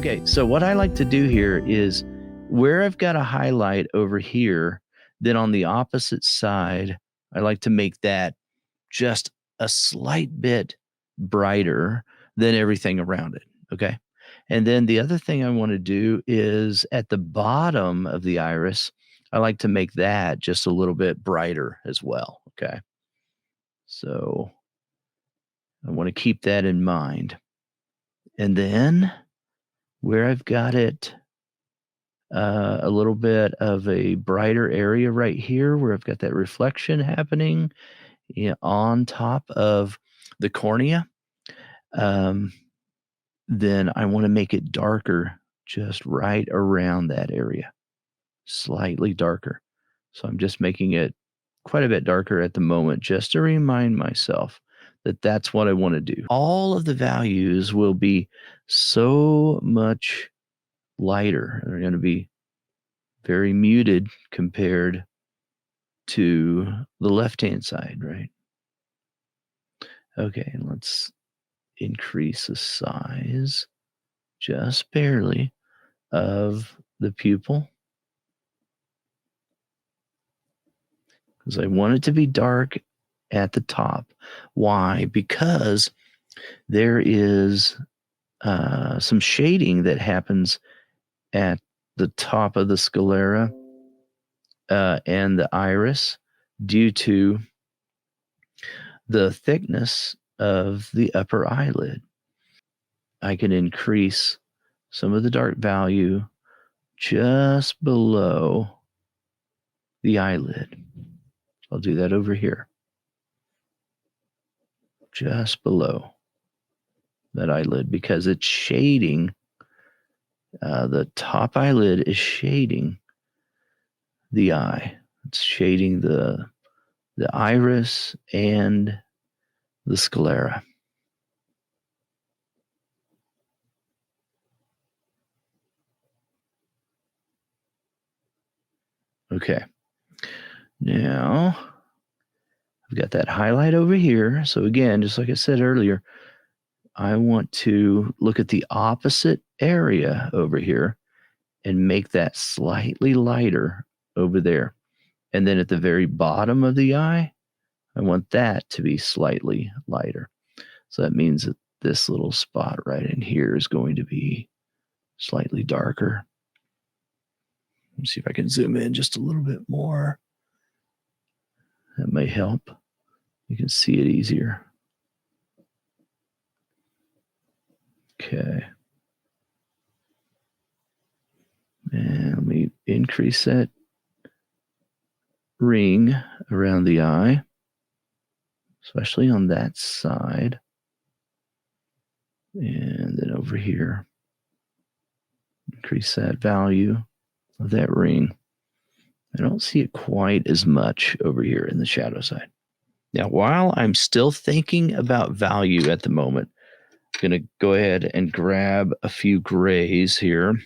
Okay, so what I like to do here is where I've got a highlight over here, then on the opposite side, I like to make that just a slight bit brighter than everything around it. Okay. And then the other thing I want to do is at the bottom of the iris, I like to make that just a little bit brighter as well. Okay. So I want to keep that in mind. And then where I've got it a little bit of a brighter area right here where I've got that reflection happening on top of the cornea, um, then I want to make it darker just right around that area, slightly darker. So I'm just making it quite a bit darker at the moment just to remind myself that that's what I want to do. All of the values will be so much lighter. They're going to be very muted compared to the left-hand side, right? Okay, and let's increase the size just barely of the pupil because I want it to be dark at the top. Why? Because there is some shading that happens at the top of the sclera and the iris due to the thickness of the upper eyelid. I can increase some of the dark value just below the eyelid. I'll do that over here. Just below that eyelid because it's shading. The top eyelid is shading the eye. It's shading the iris and the sclera. Okay. Now, I've got that highlight over here. So again, just like I said earlier, I want to look at the opposite area over here and make that slightly lighter over there. And then at the very bottom of the eye, I want that to be slightly lighter. So that means that this little spot right in here is going to be slightly darker. Let me see if I can zoom in just a little bit more. That may help. You can see it easier. Okay. And let me increase that ring around the eye, especially on that side. And then over here, increase that value of that ring. I don't see it quite as much over here in the shadow side. Now, while I'm still thinking about value at the moment, I'm going to go ahead and grab a few grays here.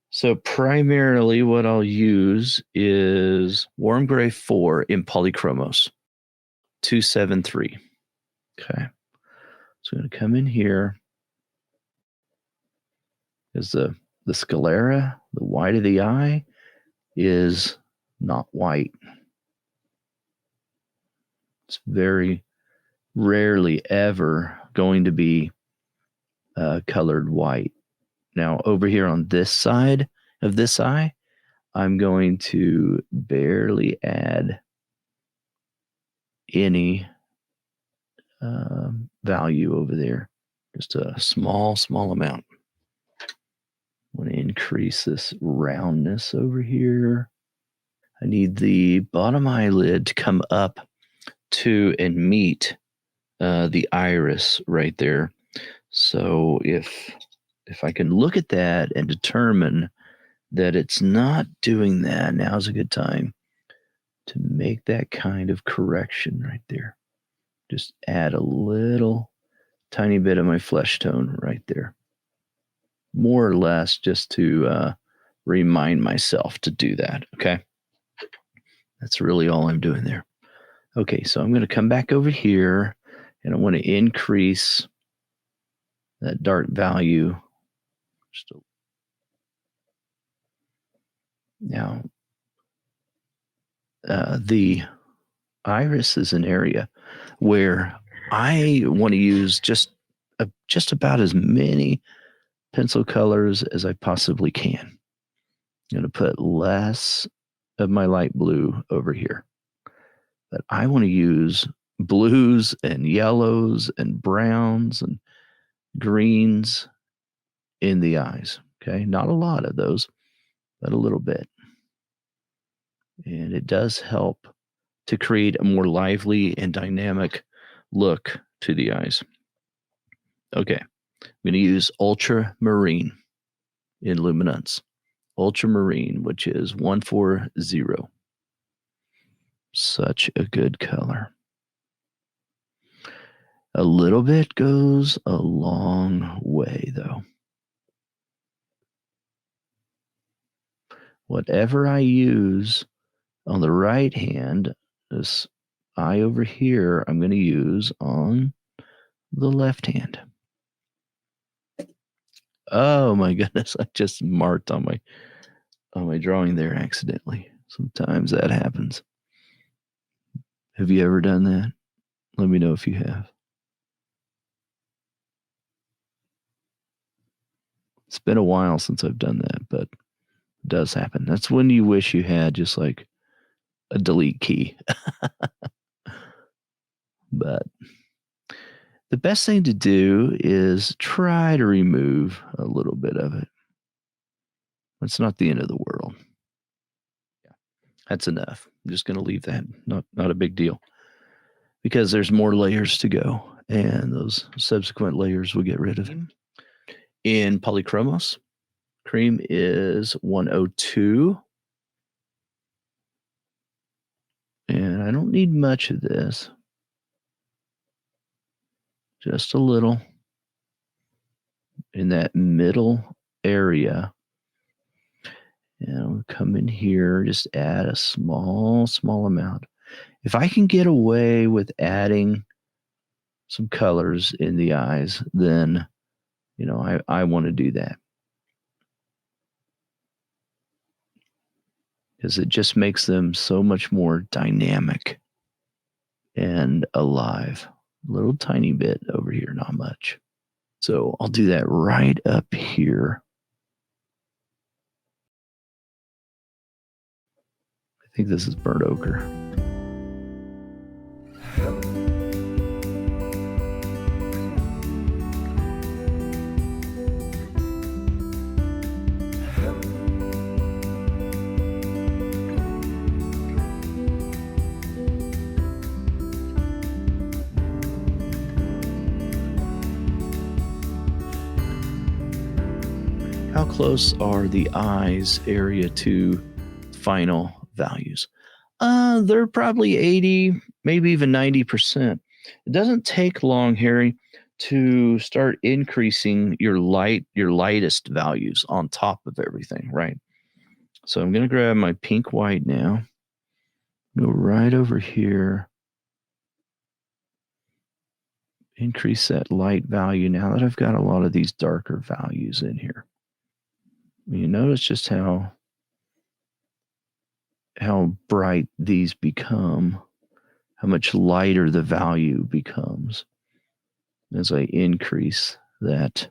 So primarily what I'll use is Warm Gray 4 in polychromos, 273. Okay. So I'm going to come in here. Is the sclera, the white of the eye, is not white. It's very rarely ever going to be colored white. Now, over here on this side of this eye, I'm going to barely add any value over there. Just a small amount. I want to increase this roundness over here. I need the bottom eyelid to come up to and meet the iris right there. So if I can look at that and determine that it's not doing that, now's a good time to make that kind of correction right there. Just add a little tiny bit of my flesh tone right there. More or less just to remind myself to do that, okay? That's really all I'm doing there. Okay, so I'm going to come back over here, and I want to increase that dark value. Now, the iris is an area where I want to use just about as many pencil colors as I possibly can. I'm going to put less of my light blue over here, but I want to use blues and yellows and browns and greens in the eyes. Okay, not a lot of those, but a little bit. And it does help to create a more lively and dynamic look to the eyes. Okay, I'm going to use ultramarine in luminance. Ultramarine, which is 140. Such a good color. A little bit goes a long way, though. Whatever I use on the right hand, this eye over here, I'm going to use on the left hand. Oh my goodness, I just marked on my drawing there accidentally. Sometimes that happens. Have you ever done that? Let me know if you have. It's been a while since I've done that, but it does happen. That's when you wish you had just like a delete key. But the best thing to do is try to remove a little bit of it. It's not the end of the world. Yeah, that's enough. I'm just going to leave that. Not a big deal. Because there's more layers to go, and those subsequent layers will get rid of it. In polychromos, cream is 102. And I don't need much of this. Just a little in that middle area. And I'll come in here, just add a small amount. If I can get away with adding some colors in the eyes, then, I want to do that. Because it just makes them so much more dynamic and alive. A little tiny bit over here, not much. So I'll do that right up here. I think this is burnt ochre. How close are the eyes area to final values? They're probably 80, maybe even 90%. It doesn't take long, Harry, to start increasing your lightest values on top of everything, right? So I'm going to grab my pink white now. Go right over here. Increase that light value now that I've got a lot of these darker values in here. You notice just how bright these become, how much lighter the value becomes as I increase that,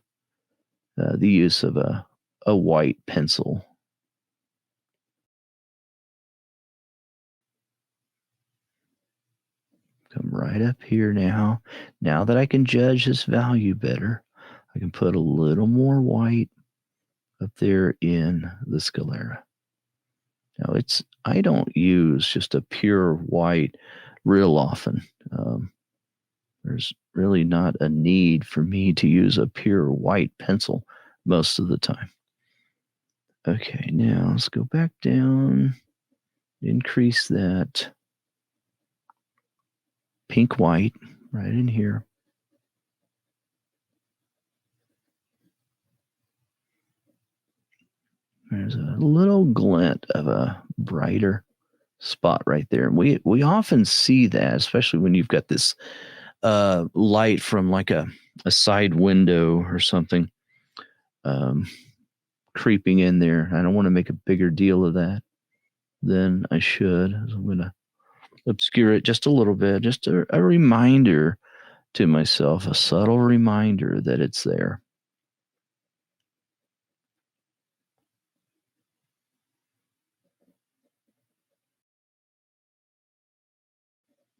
the use of a white pencil. Come right up here now. Now that I can judge this value better, I can put a little more white up there in the Sclera. Now I don't use just a pure white real often. There's really not a need for me to use a pure white pencil most of the time. Okay, now let's go back down, increase that pink white right in here. There's a little glint of a brighter spot right there. And we often see that, especially when you've got this light from like a side window or something creeping in there. I don't want to make a bigger deal of that than I should. So I'm going to obscure it just a little bit, just a reminder to myself, a subtle reminder that it's there.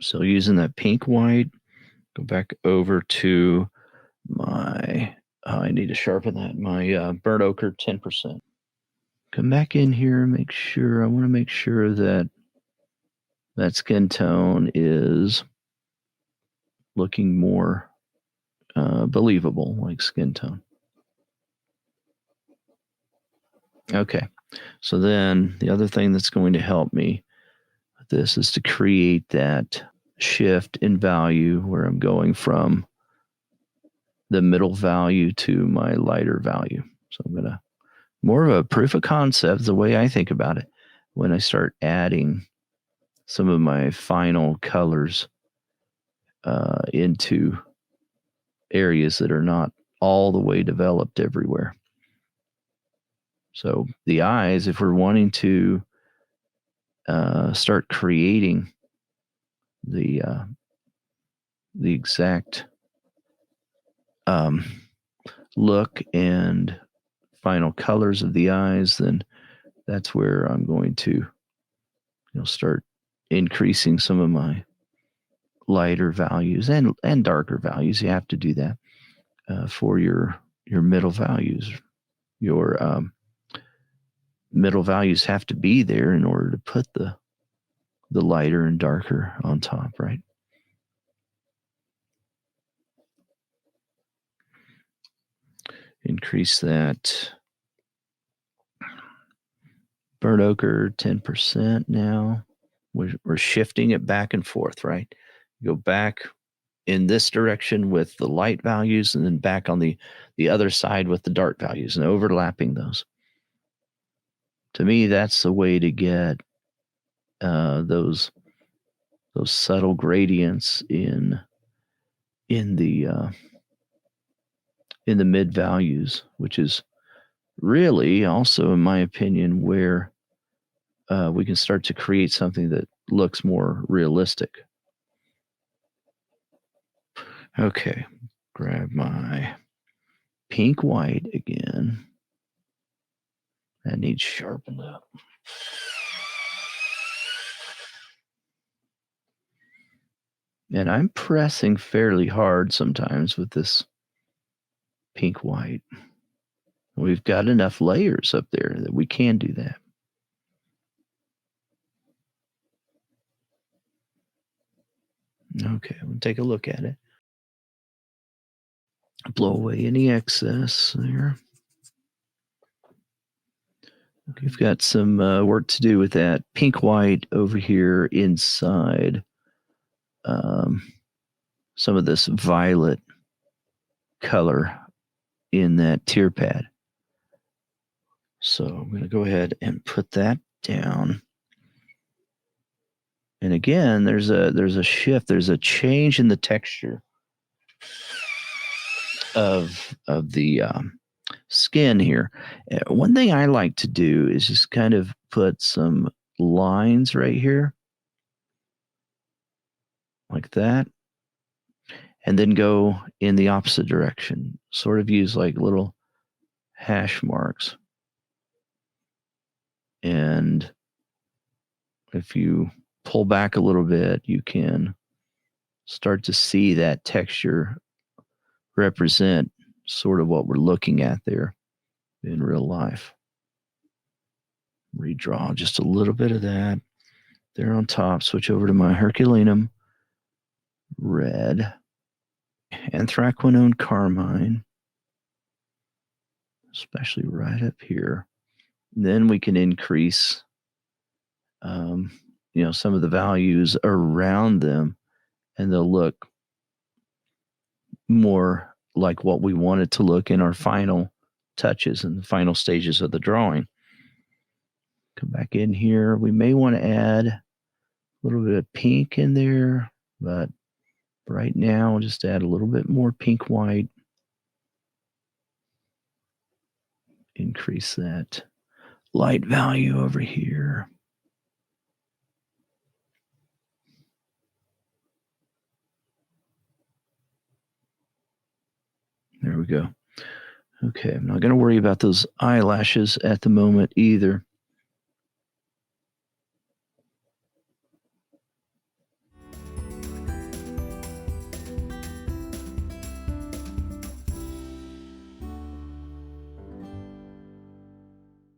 So using that pink white, go back over to my, I need to sharpen that, my burnt ochre 10%. Come back in here and make sure, I want to make sure that that skin tone is looking more believable, like skin tone. Okay, so then the other thing that's going to help me with this is to create that shift in value where I'm going from the middle value to my lighter value. So I'm going to, more of a proof of concept, the way I think about it, when I start adding some of my final colors into areas that are not all the way developed everywhere. So the eyes, if we're wanting to start creating the exact look and final colors of the eyes, then that's where I'm going to start increasing some of my lighter values and darker values. You have to do that for your middle values. Your middle values have to be there in order to put the lighter and darker on top, right? Increase that burnt ochre 10% now. We're shifting it back and forth, right? Go back in this direction with the light values and then back on the other side with the dark values and overlapping those. To me, that's the way to get those subtle gradients in the mid values, which is really also, in my opinion, where we can start to create something that looks more realistic. Okay, grab my pink white again. That needs sharpened up. And I'm pressing fairly hard sometimes with this pink white. We've got enough layers up there that we can do that. Okay, we'll take a look at it. Blow away any excess there. We've got some work to do with that pink white over here inside some of this violet color in that tear pad. So I'm going to go ahead and put that down. And again, there's a shift, there's a change in the texture of the skin here. One thing I like to do is just kind of put some lines right here, like that, and then go in the opposite direction. Sort of use like little hash marks. And if you pull back a little bit, you can start to see that texture represent sort of what we're looking at there in real life. Redraw just a little bit of that there on top. Switch over to my Herculaneum red, anthraquinone carmine, especially right up here. And then we can increase some of the values around them, and they'll look more like what we want it to look in our final touches and the final stages of the drawing. Come back in here. We may want to add a little bit of pink in there, but Right now, I'll just add a little bit more pink white. Increase that light value over here. There we go. Okay, I'm not going to worry about those eyelashes at the moment either.